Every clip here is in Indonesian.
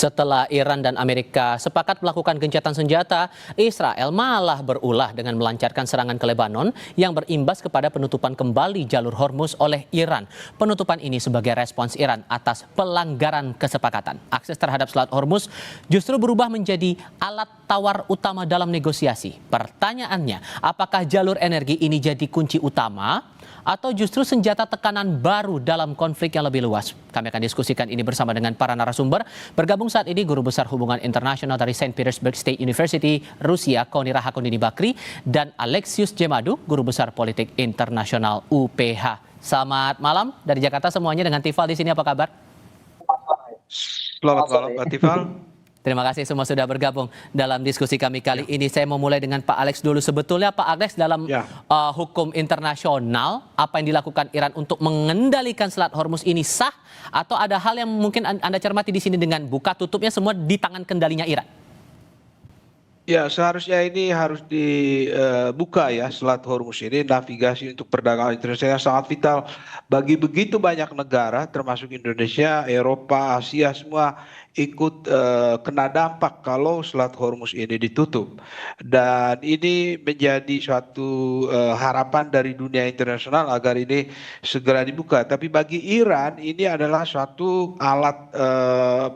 Setelah Iran dan Amerika sepakat melakukan gencatan senjata, Israel malah berulah dengan melancarkan serangan ke Lebanon yang berimbas kepada penutupan kembali jalur Hormuz oleh Iran. Penutupan ini sebagai respons Iran atas pelanggaran kesepakatan. Akses terhadap Selat Hormuz justru berubah menjadi alat tawar utama dalam negosiasi. Pertanyaannya, apakah jalur energi ini jadi kunci utama atau justru senjata tekanan baru dalam konflik yang lebih luas? Kami akan diskusikan ini bersama dengan para narasumber. Bergabung saat ini Guru Besar Hubungan Internasional dari Saint Petersburg State University, Rusia, Koni Rahakundini Bakri, dan Alexius Jemadu, Guru Besar Politik Internasional UPH. Selamat malam dari Jakarta semuanya, dengan Tifal di sini, apa kabar? Selamat malam Pak Tifal. Terima kasih semua sudah bergabung dalam diskusi kami kali ini. Saya mau mulai dengan Pak Alex dulu. Sebetulnya Pak Alex, dalam hukum internasional, apa yang dilakukan Iran untuk mengendalikan Selat Hormuz ini sah? Atau ada hal yang mungkin Anda cermati di sini dengan buka tutupnya semua di tangan kendalinya Iran? Ya, seharusnya ini harus dibuka ya, Selat Hormuz ini. Navigasi untuk perdagangan internasional sangat vital bagi begitu banyak negara, termasuk Indonesia, Eropa, Asia, semua ikut kena dampak kalau Selat Hormuz ini ditutup. Dan ini menjadi suatu harapan dari dunia internasional agar ini segera dibuka. Tapi bagi Iran ini adalah suatu alat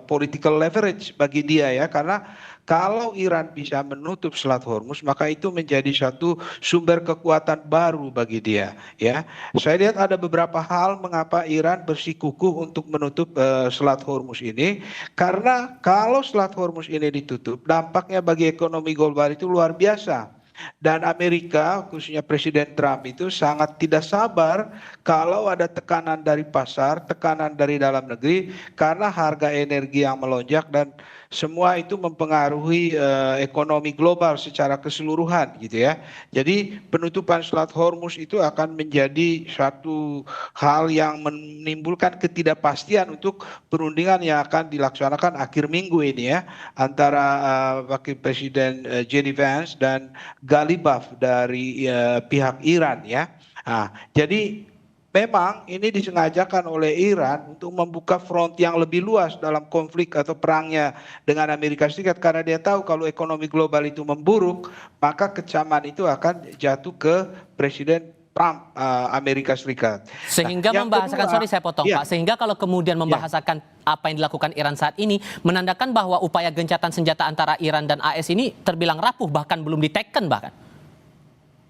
political leverage bagi dia ya, karena kalau Iran bisa menutup Selat Hormuz, maka itu menjadi satu sumber kekuatan baru bagi dia. Ya, saya lihat ada beberapa hal mengapa Iran bersikukuh untuk menutup Selat Hormuz ini. Karena kalau Selat Hormuz ini ditutup, dampaknya bagi ekonomi global itu luar biasa. Dan Amerika, khususnya Presiden Trump itu sangat tidak sabar kalau ada tekanan dari pasar, tekanan dari dalam negeri, karena harga energi yang melonjak dan semua itu mempengaruhi ekonomi global secara keseluruhan gitu ya. Jadi penutupan Selat Hormuz itu akan menjadi suatu hal yang menimbulkan ketidakpastian untuk perundingan yang akan dilaksanakan akhir minggu ini ya, antara Wakil Presiden JD Vance dan Ghalibaf dari pihak Iran ya. Nah, jadi memang ini disengajakan oleh Iran untuk membuka front yang lebih luas dalam konflik atau perangnya dengan Amerika Serikat, karena dia tahu kalau ekonomi global itu memburuk, maka kecaman itu akan jatuh ke Presiden Trump Amerika Serikat. Sehingga membahasakan, sorry saya potong Pak, sehingga kalau kemudian membahasakan apa yang dilakukan Iran saat ini, menandakan bahwa upaya gencatan senjata antara Iran dan AS ini terbilang rapuh, bahkan belum diteken bahkan.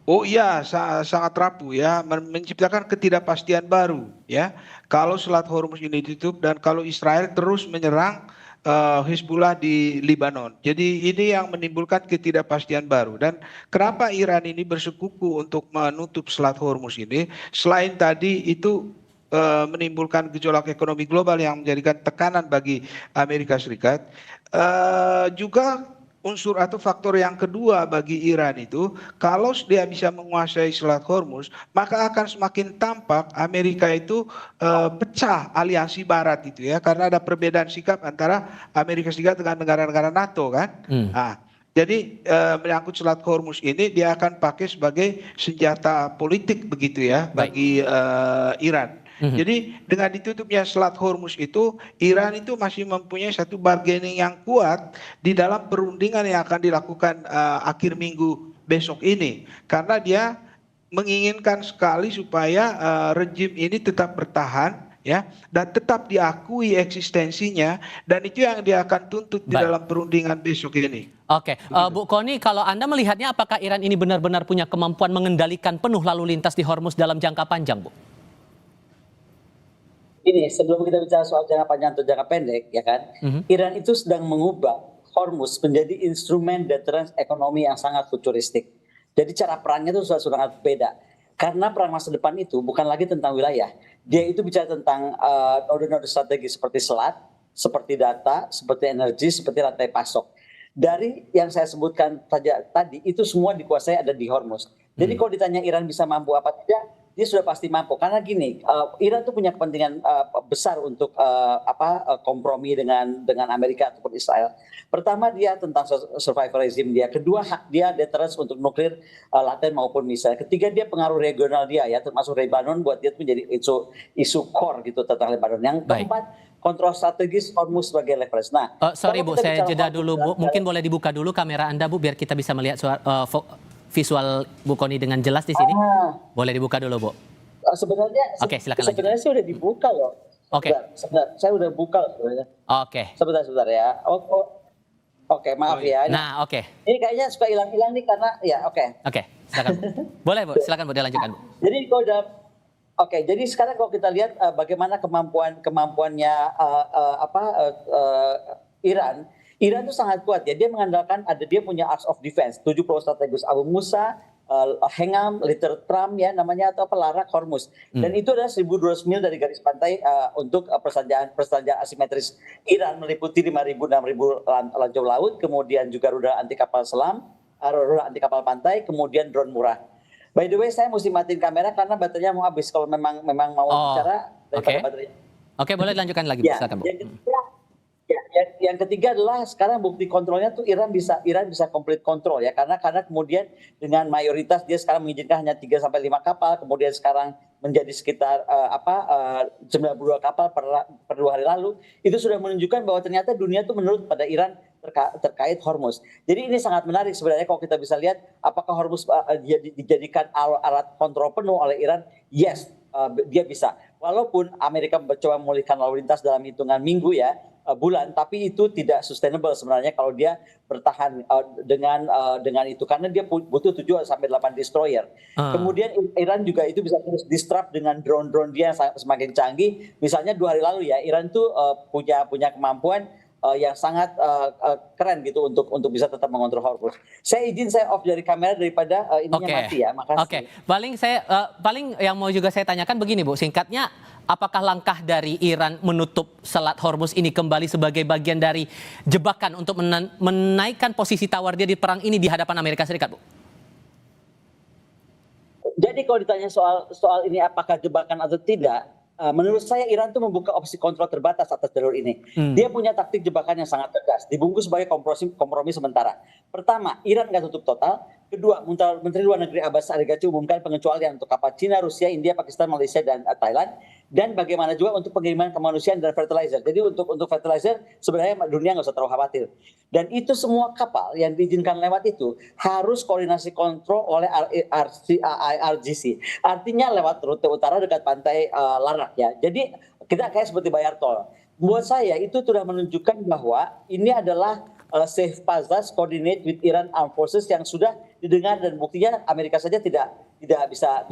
Oh iya, sangat rapuh ya, menciptakan ketidakpastian baru ya. Kalau Selat Hormuz ini ditutup dan kalau Israel terus menyerang Hizbullah di Lebanon. Jadi ini yang menimbulkan ketidakpastian baru. Dan kenapa Iran ini bersekukuh untuk menutup Selat Hormuz ini? Selain tadi itu menimbulkan gejolak ekonomi global yang menjadikan tekanan bagi Amerika Serikat, juga unsur atau faktor yang kedua bagi Iran itu, kalau dia bisa menguasai Selat Hormuz, maka akan semakin tampak Amerika itu pecah aliansi Barat itu ya, karena ada perbedaan sikap antara Amerika Serikat dengan negara-negara NATO kan. Nah, jadi menyangkut Selat Hormuz ini dia akan pakai sebagai senjata politik begitu ya bagi Iran. Jadi dengan ditutupnya Selat Hormuz itu, Iran itu masih mempunyai satu bargaining yang kuat di dalam perundingan yang akan dilakukan akhir minggu besok ini. Karena dia menginginkan sekali supaya rejim ini tetap bertahan ya, dan tetap diakui eksistensinya, dan itu yang dia akan tuntut di dalam perundingan besok ini. Oke, Bu Koni, kalau Anda melihatnya apakah Iran ini benar-benar punya kemampuan mengendalikan penuh lalu lintas di Hormuz dalam jangka panjang, Bu? Ini sebelum kita bicara soal jangka panjang atau jangka pendek, ya kan, Iran itu sedang mengubah Hormuz menjadi instrumen deterrence ekonomi yang sangat futuristik. Jadi cara perangnya itu sudah sangat beda. Karena perang masa depan itu bukan lagi tentang wilayah. Dia itu bicara tentang node-node strategi seperti selat, seperti data, seperti energi, seperti rantai pasok. Dari yang saya sebutkan saja tadi, itu semua dikuasai ada di Hormuz. Jadi kalau ditanya Iran bisa mampu apa tidak, dia sudah pasti mampu. Karena gini, Iran tuh punya kepentingan besar untuk kompromi dengan Amerika ataupun Israel. Pertama, dia tentang survival regime dia. Kedua, dia deterrence untuk nuklir laten maupun misil. Ketiga, dia pengaruh regional dia ya, termasuk Lebanon, buat dia tuh menjadi isu core gitu tentang Lebanon. Yang keempat, kontrol strategis Hormuz sebagai leverage. Nah, sorry Bu, saya jeda dulu Bu. Mungkin boleh dibuka dulu kamera Anda Bu, biar kita bisa melihat visual Bu Kony dengan jelas di sini. Boleh dibuka dulu Bu. Sebenarnya, silakan sebenarnya sih udah dibuka loh. Sebentar, saya udah buka sebenarnya. Sebentar ya. Oke, maaf ya. Nah, Ini kayaknya suka hilang-hilang nih karena ya silakan Bu. Boleh Bu, silakan Bu, dilanjutkan Bu. Jadi kalau jadi sekarang kalau kita lihat bagaimana kemampuannya Iran itu sangat kuat ya. Dia mengandalkan dia punya arts of defense, 7 pulau strategis, Abu Musa, Hengam, Little Trump ya namanya, atau Larak, Hormuz. Dan itu adalah 1.200 mil dari garis pantai untuk persenjataan asimetris Iran, meliputi 5.000 6.000 lanjau laut, kemudian juga rudal anti kapal selam, rudal anti kapal pantai, kemudian drone murah. By the way, saya mesti matiin kamera karena baterainya mau habis. Kalau memang mau bicara daripada baterainya. Oke, boleh dilanjutkan lagi Bu. Silakan Bu. Yang ketiga adalah sekarang bukti kontrolnya tuh Iran bisa complete control ya, karena kemudian dengan mayoritas dia sekarang mengizinkan hanya 3 sampai 5 kapal, kemudian sekarang menjadi sekitar 92 kapal per 2 hari lalu. Itu sudah menunjukkan bahwa ternyata dunia tuh menurut pada Iran terkait Hormuz. Jadi ini sangat menarik sebenarnya kalau kita bisa lihat apakah Hormuz dijadikan alat kontrol penuh oleh Iran. Yes, dia bisa. Walaupun Amerika mencoba memulihkan lalu lintas dalam hitungan minggu ya, bulan, tapi itu tidak sustainable sebenarnya kalau dia bertahan dengan itu, karena dia butuh 7 sampai 8 destroyer. Kemudian Iran juga itu bisa terus disrupt dengan drone dia yang semakin canggih. Misalnya 2 hari lalu ya, Iran tuh punya kemampuan yang sangat keren gitu untuk bisa tetap mengontrol Hormuz. Saya off dari kamera daripada ininya mati ya. Makasih. Paling yang mau juga saya tanyakan begini Bu, singkatnya, apakah langkah dari Iran menutup Selat Hormuz ini kembali sebagai bagian dari jebakan untuk menaikkan posisi tawar dia di perang ini di hadapan Amerika Serikat, Bu? Jadi kalau ditanya soal ini apakah jebakan atau tidak, menurut saya Iran itu membuka opsi kontrol terbatas atas jalur ini. Dia punya taktik jebakan yang sangat tegas, dibungkus sebagai kompromi sementara. Pertama, Iran nggak tutup total. Kedua, Menteri Luar Negeri Abbas Araghchi umumkan pengecualian untuk kapal Cina, Rusia, India, Pakistan, Malaysia, dan Thailand. Dan bagaimana juga untuk pengiriman kemanusiaan dan fertilizer. Jadi untuk fertilizer sebenarnya dunia nggak usah terlalu khawatir. Dan itu semua kapal yang diizinkan lewat itu harus koordinasi kontrol oleh IRGC. Artinya lewat rute utara dekat pantai Larak ya. Jadi kita kayak seperti bayar tol. Buat saya itu sudah menunjukkan bahwa ini adalah safe passage coordinate with Iran Armed Forces yang sudah didengar, dan buktinya Amerika saja tidak bisa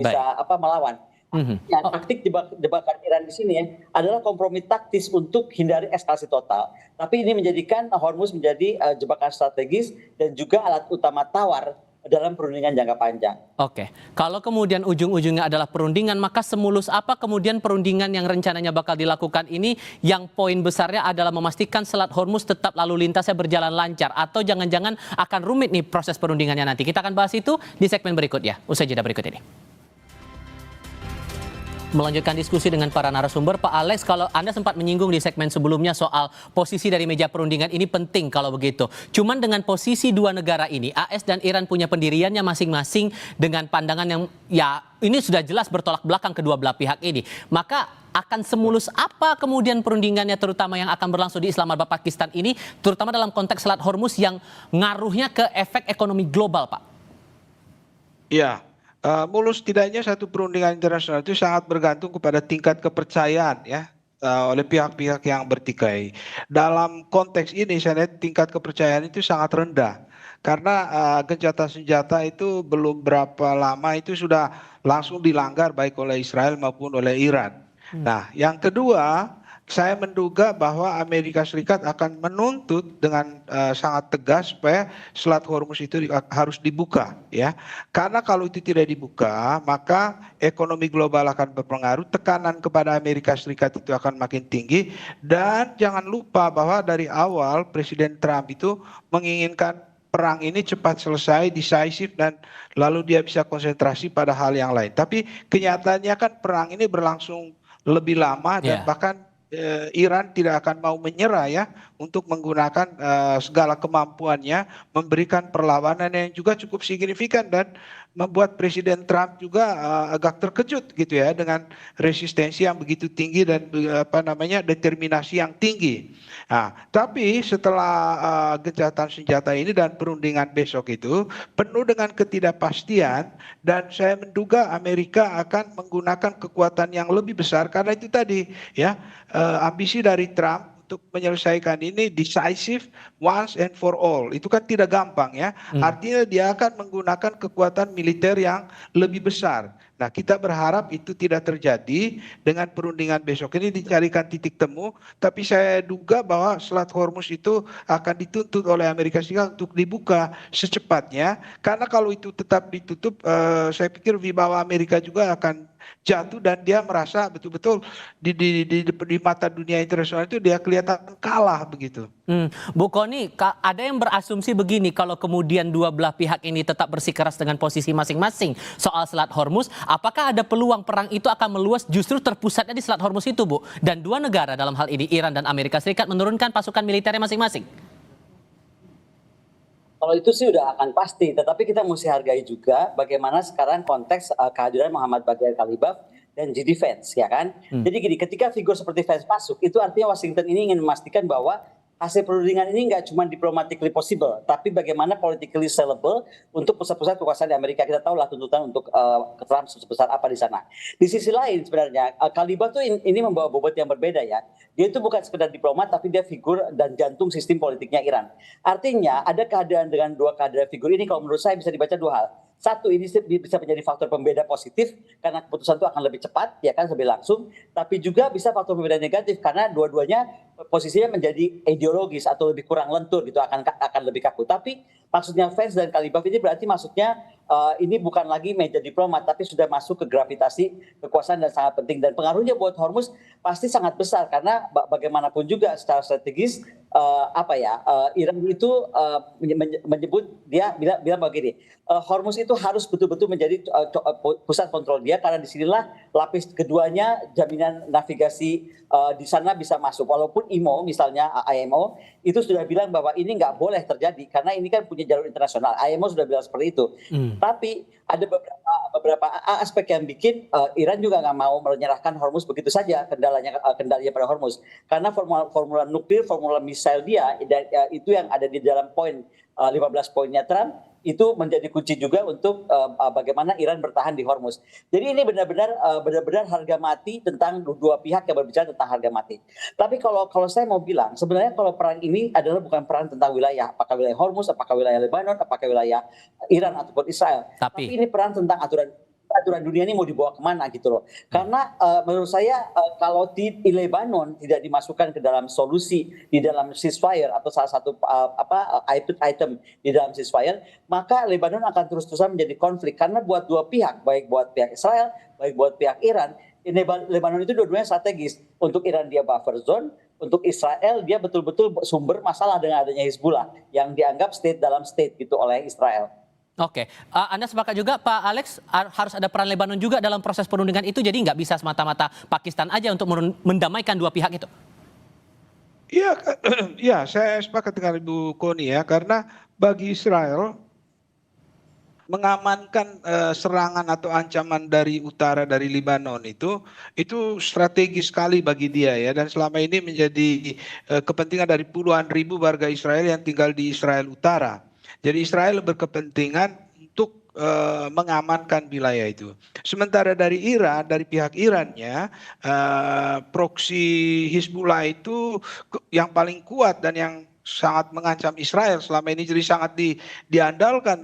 melawan. Ya, taktik jebakan Iran di sini ya adalah kompromi taktis untuk hindari eskalasi total. Tapi ini menjadikan Hormuz menjadi jebakan strategis dan juga alat utama tawar dalam perundingan jangka panjang. Oke, kalau kemudian ujung-ujungnya adalah perundingan, maka semulus apa kemudian perundingan yang rencananya bakal dilakukan ini, yang poin besarnya adalah memastikan Selat Hormuz tetap lalu lintasnya berjalan lancar, atau jangan-jangan akan rumit nih proses perundingannya nanti? Kita akan bahas itu di segmen berikutnya, usai jeda berikut ini. Melanjutkan diskusi dengan para narasumber, Pak Alex, kalau Anda sempat menyinggung di segmen sebelumnya soal posisi dari meja perundingan ini penting kalau begitu. Cuman dengan posisi dua negara ini, AS dan Iran punya pendiriannya masing-masing dengan pandangan yang ya ini sudah jelas bertolak belakang kedua belah pihak ini. Maka akan semulus apa kemudian perundingannya, terutama yang akan berlangsung di Islamabad, Pakistan ini, terutama dalam konteks Selat Hormuz yang ngaruhnya ke efek ekonomi global, Pak? Ya. Mulus tidaknya satu perundingan internasional itu sangat bergantung kepada tingkat kepercayaan ya oleh pihak-pihak yang bertikai. Dalam konteks ini saya lihat tingkat kepercayaan itu sangat rendah karena gencatan senjata itu belum berapa lama itu sudah langsung dilanggar baik oleh Israel maupun oleh Iran. Nah, yang kedua, saya menduga bahwa Amerika Serikat akan menuntut dengan sangat tegas supaya Selat Hormuz itu harus dibuka ya. Karena kalau itu tidak dibuka, maka ekonomi global akan berpengaruh, tekanan kepada Amerika Serikat itu akan makin tinggi, dan jangan lupa bahwa dari awal Presiden Trump itu menginginkan perang ini cepat selesai, decisive, dan lalu dia bisa konsentrasi pada hal yang lain. Tapi kenyataannya kan perang ini berlangsung lebih lama dan Ya. bahkan Iran tidak akan mau menyerah ya untuk menggunakan segala kemampuannya memberikan perlawanan yang juga cukup signifikan dan membuat Presiden Trump juga agak terkejut gitu ya dengan resistensi yang begitu tinggi dan determinasi yang tinggi. Nah, tapi setelah gencatan senjata ini dan perundingan besok itu penuh dengan ketidakpastian dan saya menduga Amerika akan menggunakan kekuatan yang lebih besar karena itu tadi ya ambisi dari Trump untuk menyelesaikan ini decisive once and for all. Itu kan tidak gampang ya. Artinya dia akan menggunakan kekuatan militer yang lebih besar. Nah, kita berharap itu tidak terjadi dengan perundingan besok ini dicarikan titik temu, tapi saya duga bahwa Selat Hormuz itu akan dituntut oleh Amerika Serikat untuk dibuka secepatnya karena kalau itu tetap ditutup saya pikir wibawa Amerika juga akan jatuh dan dia merasa betul-betul di mata dunia internasional itu dia kelihatan kalah begitu. Bu Kony, ada yang berasumsi begini, kalau kemudian dua belah pihak ini tetap bersikeras dengan posisi masing-masing soal Selat Hormuz, apakah ada peluang perang itu akan meluas justru terpusatnya di Selat Hormuz itu, Bu? Dan dua negara dalam hal ini, Iran dan Amerika Serikat, menurunkan pasukan militernya masing-masing? Kalau itu sih udah akan pasti, tetapi kita mesti hargai juga bagaimana sekarang konteks kehadiran Muhammad Bagher Khalibaf dan JD Vance, ya kan? Jadi gini, ketika figur seperti Vance masuk, itu artinya Washington ini ingin memastikan bahwa hasil perundingan ini nggak cuma diplomatically possible, tapi bagaimana politically sellable untuk pusat-pusat kekuasaan di Amerika. Kita tahu lah tuntutan untuk Trump sebesar apa di sana. Di sisi lain sebenarnya Khalibaf tuh ini membawa bobot yang berbeda ya. Dia itu bukan sekedar diplomat, tapi dia figur dan jantung sistem politiknya Iran. Artinya ada kehadiran dengan dua kehadiran figur ini kalau menurut saya bisa dibaca dua hal. Satu, ini bisa menjadi faktor pembeda positif karena keputusan itu akan lebih cepat, ya kan, lebih langsung. Tapi juga bisa faktor pembeda negatif karena dua-duanya posisinya menjadi ideologis atau lebih kurang lentur gitu, akan lebih kaku. Tapi maksudnya Vance dan Khalibaf ini berarti maksudnya ini bukan lagi meja diplomat, tapi sudah masuk ke gravitasi kekuasaan dan sangat penting. Dan pengaruhnya buat Hormuz pasti sangat besar karena bagaimanapun juga secara strategis Iran itu menyebut dia bilang begini, Hormuz itu harus betul-betul menjadi pusat kontrol dia karena disinilah lapis keduanya jaminan navigasi di sana bisa masuk. Walaupun IMO misalnya IMO itu sudah bilang bahwa ini nggak boleh terjadi karena ini kan punya jalur internasional. IMO sudah bilang seperti itu. Tapi ada beberapa aspek yang bikin Iran juga nggak mau menyerahkan Hormuz begitu saja kendalinya pada Hormuz karena formula nuklir, formula misil dia itu yang ada di dalam poin 15 poinnya Trump itu menjadi kunci juga untuk bagaimana Iran bertahan di Hormuz. Jadi ini benar-benar harga mati tentang dua pihak yang berbicara tentang harga mati. Tapi kalau saya mau bilang sebenarnya kalau perang ini adalah bukan perang tentang wilayah, apakah wilayah Hormuz, apakah wilayah Lebanon, apakah wilayah Iran ataupun Israel. Tapi ini perang tentang aturan dunia ini mau dibawa kemana gitu loh. Karena menurut saya kalau di Lebanon tidak dimasukkan ke dalam solusi di dalam ceasefire atau salah satu item di dalam ceasefire, maka Lebanon akan terus-terusan menjadi konflik karena buat dua pihak, baik buat pihak Israel, baik buat pihak Iran, Lebanon itu dua-duanya strategis. Untuk Iran dia buffer zone, untuk Israel dia betul-betul sumber masalah dengan adanya Hizbullah yang dianggap state dalam state gitu oleh Israel. Oke, Anda sepakat juga Pak Alex harus ada peran Lebanon juga dalam proses perundingan itu, jadi nggak bisa semata-mata Pakistan aja untuk mendamaikan dua pihak itu? Iya, ya saya sepakat dengan Ibu Kony ya, karena bagi Israel mengamankan serangan atau ancaman dari utara dari Lebanon itu strategis sekali bagi dia ya, dan selama ini menjadi kepentingan dari puluhan ribu warga Israel yang tinggal di Israel Utara. Jadi Israel berkepentingan untuk mengamankan wilayah itu. Sementara dari Iran, dari pihak Irannya, proksi Hizbullah itu yang paling kuat dan yang sangat mengancam Israel selama ini, jadi sangat diandalkan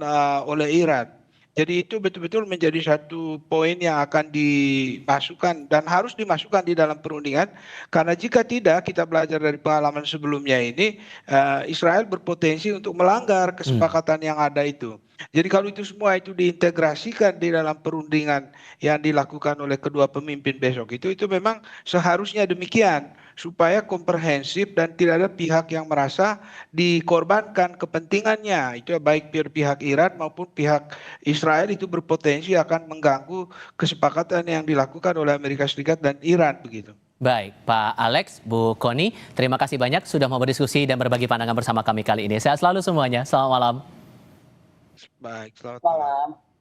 oleh Iran. Jadi itu betul-betul menjadi satu poin yang akan dimasukkan dan harus dimasukkan di dalam perundingan, karena jika tidak, kita belajar dari pengalaman sebelumnya ini, Israel berpotensi untuk melanggar kesepakatan yang ada itu. Jadi kalau itu semua itu diintegrasikan di dalam perundingan yang dilakukan oleh kedua pemimpin besok itu memang seharusnya demikian. supaya komprehensif dan tidak ada pihak yang merasa dikorbankan kepentingannya. Itu baik pihak Iran maupun pihak Israel itu berpotensi akan mengganggu kesepakatan yang dilakukan oleh Amerika Serikat dan Iran begitu. Baik, Pak Alex, Bu Kony, terima kasih banyak sudah mau berdiskusi dan berbagi pandangan bersama kami kali ini. Sehat selalu semuanya. Selamat malam. Baik, selamat malam. Malam.